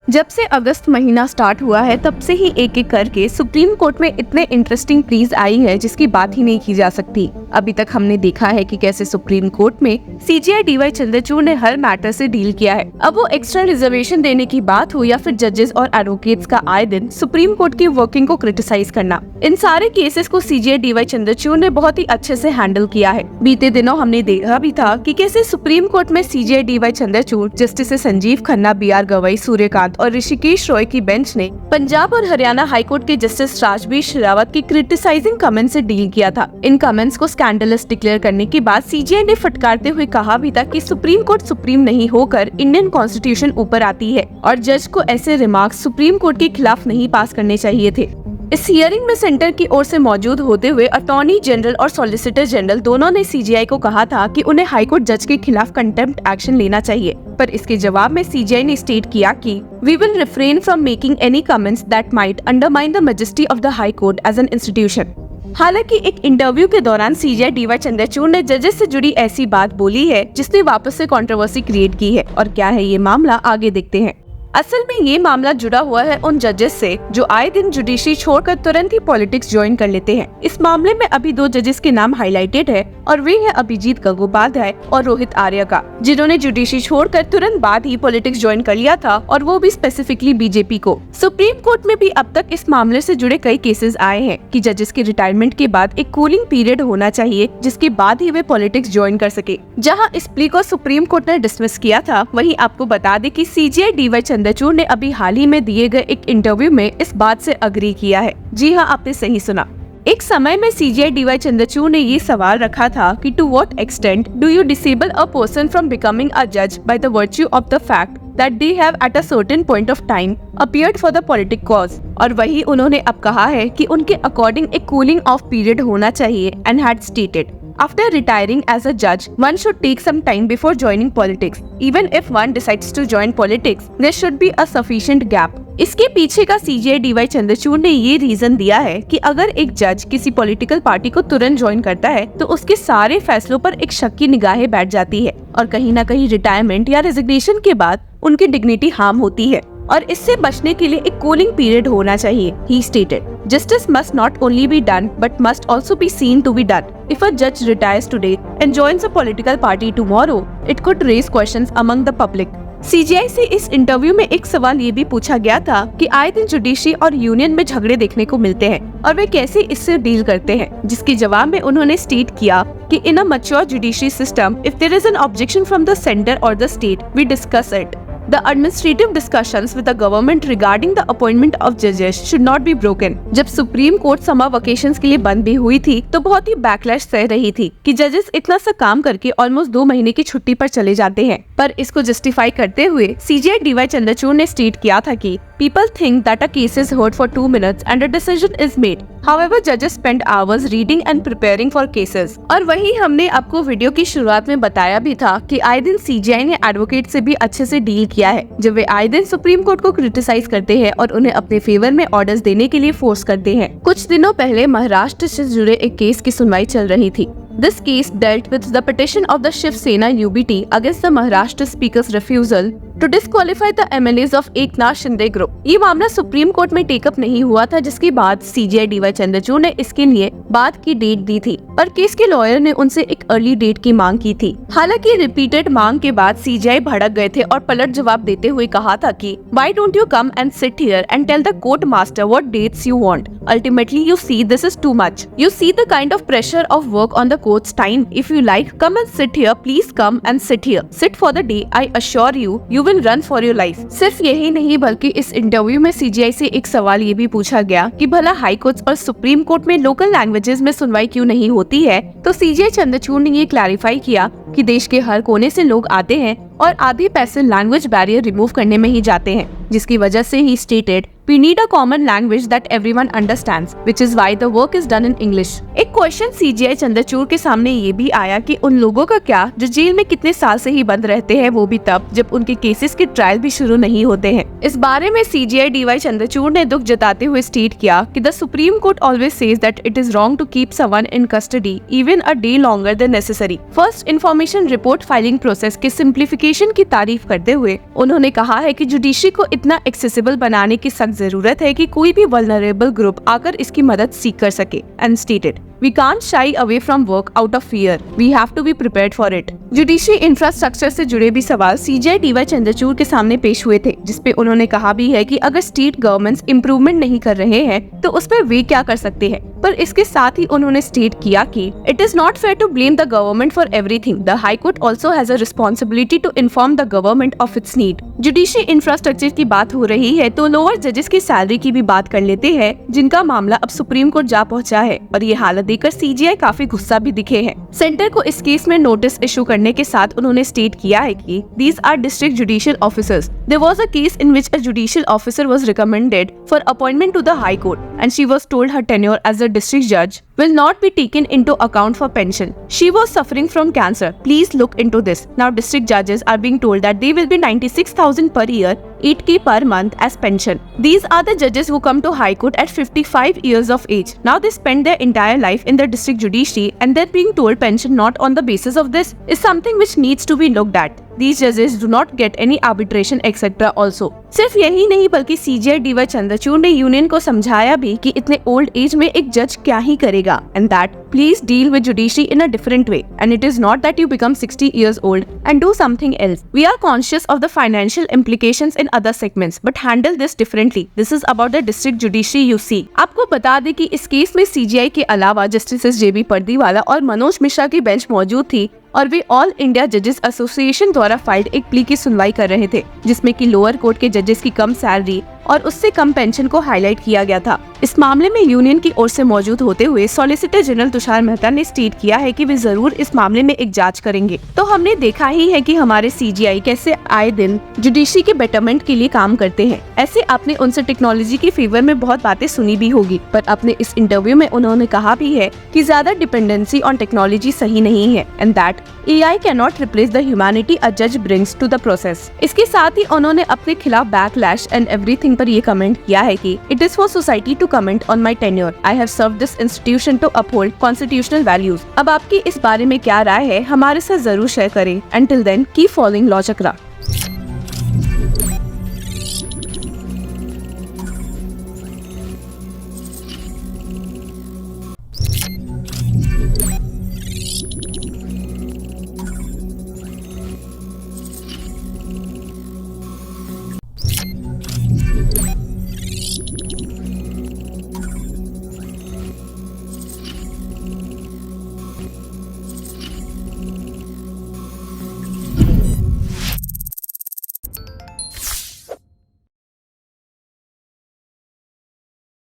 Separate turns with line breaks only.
जब से अगस्त महीना स्टार्ट हुआ है तब से ही एक एक करके सुप्रीम कोर्ट में इतने इंटरेस्टिंग प्लीज आई है जिसकी बात ही नहीं की जा सकती। अभी तक हमने देखा है कि कैसे सुप्रीम कोर्ट में सीजेआई डीवाई चंद्रचूड़ ने हर मैटर से डील किया है। अब वो एक्स्ट्रा रिजर्वेशन देने की बात हो या फिर जजेस और एडवोकेट्स का आए दिन सुप्रीम कोर्ट की वर्किंग को क्रिटिसाइज करना, इन सारे केसेस को सीजेआई डीवाई चंद्रचूड़ ने बहुत ही अच्छे से हैंडल किया है। बीते दिनों हमने देखा भी था कि कैसे सुप्रीम कोर्ट में CJI DY Chandrachud, justice Sanjiv Khanna, BR Gavai, Suryakant और ऋषिकेश रॉय की बेंच ने पंजाब और हरियाणा हाईकोर्ट के जस्टिस राजबीर शेरावत की क्रिटिसाइजिंग कमेंट से डील किया था। इन कमेंट्स को स्कैंडलस डिक्लेयर करने के बाद सीजेआई ने फटकारते हुए कहा भी था कि सुप्रीम कोर्ट सुप्रीम नहीं होकर इंडियन कॉन्स्टिट्यूशन ऊपर आती है और जज को ऐसे रिमार्क्स सुप्रीम कोर्ट के खिलाफ नहीं पास करने चाहिए थे। इस हियरिंग में सेंटर की ओर से मौजूद होते हुए अटॉर्नी जनरल और सॉलिसिटर जनरल दोनों ने सीजेआई को कहा था कि उन्हें हाईकोर्ट जज के खिलाफ कंटेम्प्ट एक्शन लेना चाहिए, पर इसके जवाब में सीजेआई ने स्टेट किया कि we will refrain from making any comments that might undermine the majesty of the high court as an institution. हालांकि एक इंटरव्यू के दौरान सीजेआई डीवाई चंद्रचूड़ ने जजेस से जुड़ी ऐसी बात बोली है जिसने वापस से कंट्रोवर्सी क्रिएट की है। और क्या है ये मामला, आगे देखते हैं। असल में ये मामला जुड़ा हुआ है उन जजेस से जो आए दिन जुडिशरी छोड़कर तुरंत ही पॉलिटिक्स ज्वाइन कर लेते हैं। इस मामले में अभी दो जजेस के नाम हाईलाइटेड है और वे हैं अभिजीत गंगोपाध्याय और रोहित आर्य का, जिन्होंने जुडिशरी छोड़कर तुरंत बाद ही पॉलिटिक्स ज्वाइन कर लिया था और वो भी स्पेसिफिकली बीजेपी को। सुप्रीम कोर्ट में भी अब तक इस मामले से जुड़े कई केसेस आए हैं कि जजेस के रिटायरमेंट के बाद एक कूलिंग पीरियड होना चाहिए जिसके बाद ही वे पॉलिटिक्स ज्वाइन कर सके। जहाँ इस प्ली को सुप्रीम कोर्ट ने डिसमिस किया था, वहीं आपको बता दें कि सीजेआई डीवाई चंद्रचूड़ ने अभी हाल ही में दिए गए एक इंटरव्यू में इस बात से अग्री किया है। जी हाँ, आपने सही सुना। एक समय में सीजेआई डीवाई चंद्रचूड़ ने ये सवाल रखा था कि to what extent do you disable a person from becoming a जज by the virtue of the fact that they have at a certain point of time appeared for the politic cause. और वही उन्होंने अब कहा है कि उनके according एक कूलिंग ऑफ पीरियड होना चाहिए and had stated after retiring as a judge, one should take some time before joining politics. Even if one decides to join politics, there should be a sufficient gap. इसके पीछे का CJI DY Chandrachud ने ये reason दिया है कि अगर एक जज किसी पॉलिटिकल पार्टी को तुरंत ज्वाइन करता है तो उसके सारे फैसलों पर एक शक की निगाहें बैठ जाती है और कहीं न कहीं रिटायरमेंट या रेजिग्नेशन के बाद उनकी डिग्निटी हार्म होती है और इससे बचने के लिए एक कूलिंग पीरियड होना चाहिए। He stated, justice must not only be done but must also be seen to be done. If a judge retires today and joins a political party tomorrow, it could raise questions among the public. CJI से इस interview में एक सवाल ये भी पूछा गया था कि आए दिन जुडिशरी और यूनियन में झगड़े देखने को मिलते हैं और वे कैसे इससे डील करते हैं, जिसके जवाब में उन्होंने स्टेट किया कि in a mature judiciary system if there is an objection from the centre और the state we discuss it. The administrative discussions with the government regarding the appointment of judges should not be broken. जब supreme court summer vacations के लिए बंद भी हुई थी तो बहुत ही बैकलैश सह रही थी कि जजेस इतना सा काम करके ऑलमोस्ट 2 महीने की छुट्टी पर चले जाते हैं। पर इसको जस्टिफाई करते हुए सीजेआई डीवाई चंद्रचूड़ ने स्टेट किया था कि people think that a case is heard for 2 minutes and a decision is made. However, judges spend hours reading and preparing for cases. और वही हमने आपको वीडियो की शुरुआत में बताया भी था कि आए दिन सीजेआई ने एडवोकेट से भी अच्छे से डील किया है जब वे आए दिन सुप्रीम कोर्ट को क्रिटिसाइज करते हैं और उन्हें अपने फेवर में ऑर्डर्स देने के लिए फोर्स करते हैं। कुछ दिनों पहले महाराष्ट्र से जुड़े एक केस की सुनवाई चल रही थी। This case dealt with the petition of the Shiv Sena UBT against the Maharashtra Speaker's refusal to disqualify the MLAs of Eknath Shinde group. ये मामला सुप्रीम कोर्ट में टेकअप नहीं हुआ था, जिसके बाद सीजेआई डीवाई चंद्रचूड़ ने इसके लिए बाद की डेट दी थी और केस के लॉयर ने उनसे एक अर्ली डेट की मांग की थी। हालांकि रिपीटेड मांग के बाद सीजेआई भड़क गए थे और पलट जवाब देते हुए कहा था कि Why don't you come and sit here and tell the court master what dates you want? Ultimately, you see this is too much. You see the kind of pressure of work on the court's time. If you like, come and sit here. Please come and sit here. Sit for the day. I assure you, you will run for your life. सिर्फ यही नहीं बल्कि इस interview में CJI से एक सवाल ये भी पूछा गया कि भला हाई कोर्ट और सुप्रीम कोर्ट में लोकल लैंग्वेजेस में सुनवाई क्यों नहीं होती है, तो सीजेआई चंद्रचूड़ ने ये क्लैरिफाई किया कि देश के हर कोने से लोग आते हैं और आधे पैसे लैंग्वेज बैरियर रिमूव करने में ही जाते हैं, जिसकी वजह से ही stated We need a common language that everyone understands, which is why the work is done in English. एक क्वेश्चन सीजीआई चंद्रचूड़ के सामने ये भी आया कि उन लोगों का क्या जो जेल में कितने साल से ही बंद रहते हैं, वो भी तब जब उनके केसेस के ट्रायल भी शुरू नहीं होते हैं। इस बारे में सीजीआई डीवाई चंद्रचूड़ ने दुख जताते हुए स्टेट किया कि the supreme court always says that it is wrong to keep someone in custody even a day longer than necessary. First information report filing process के सिंप्लीफिकेशन की तारीफ करते हुए उन्होंने कहा है कि जुडिशरी को इतना एक्सेसिबल बनाने की सख्त जरूरत है कि कोई भी वल्नरेबल ग्रुप आकर इसकी मदद सीख कर सके। And stated, We can't shy away from work out of fear. We have to be prepared for it. Judiciary infrastructure से जुड़े भी सवाल सीजीआई डीवाई चंद्रचूड़ के सामने पेश हुए थे, जिसपे उन्होंने कहा भी है कि अगर स्टेट गवर्नमेंट्स इम्प्रूवमेंट नहीं कर रहे हैं तो उस पर वे क्या कर सकते हैं। पर इसके साथ ही उन्होंने स्टेट किया कि it is not fair to blame the government for everything. The high court also has a responsibility to inform the government of its need. Judiciary infrastructure की बात हो रही है तो लोअर जजेस की सैलरी की भी बात कर लेते हैं, जिनका मामला अब सुप्रीम कोर्ट जा पहुंचा है और ये हालत देखकर सीजीआई काफी गुस्सा भी दिखे हैं। सेंटर को इस केस में नोटिस इशू करने के साथ उन्होंने स्टेट किया है कि these are district judicial officers. There was a case in which a judicial officer was recommended for appointment to the High Court and she was told her tenure as a district judge will not be taken into account for pension. She was suffering from cancer. Please look into this. Now district judges are being told that they will be 96,000 per year, 8K per month as pension. These are the judges who come to High Court at 55 years of age. Now they spend their entire life in the district judiciary and they're being told pension not on the basis of this is something which needs to be looked at. These judges do not get any arbitration etc. also. सिर्फ यही नहीं बल्कि CGI D Y Chandrachud ने union को समझाया भी कि इतने ओल्ड एज में एक जज क्या ही करेगा and that please deal with judiciary in a different way and it is not that you become 60 years old and do something else. We are conscious of the financial implications in other segments but handle this differently. This is about the district judiciary you see. आपको बता दें कि इस case में CGI के अलावा justice जेबी पर्दीवाला और मनोज मिश्रा की बेंच मौजूद थी और वे ऑल इंडिया जजेस एसोसिएशन द्वारा फाइल्ड एक प्ली की सुनवाई कर रहे थे, जिसमें कि लोअर कोर्ट के जजेस की कम सैलरी और उससे कम पेंशन को हाईलाइट किया गया था। इस मामले में यूनियन की ओर से मौजूद होते हुए सॉलिसिटर जनरल तुषार मेहता ने स्टेट किया है कि वे जरूर इस मामले में एक जांच करेंगे। तो हमने देखा ही है कि हमारे सीजीआई कैसे आए दिन जुडिशरी के बेटरमेंट के लिए काम करते हैं। ऐसे आपने उनसे टेक्नोलॉजी के फेवर में बहुत बातें सुनी भी होगी, पर अपने इस इंटरव्यू में उन्होंने कहा भी है कि ज्यादा डिपेंडेंसी ऑन टेक्नोलॉजी सही नहीं है and that AI cannot replace the humanity a judge brings to the process. इसके साथ ही उन्होंने अपने खिलाफ बैकलैश एंड एवरीथिंग पर ये कमेंट किया है कि it is for society to comment on my tenure. I have served this institution to uphold constitutional values. अब आपकी इस बारे में क्या राय है हमारे साथ जरूर शेयर करें. Until then, keep following law चक्रा.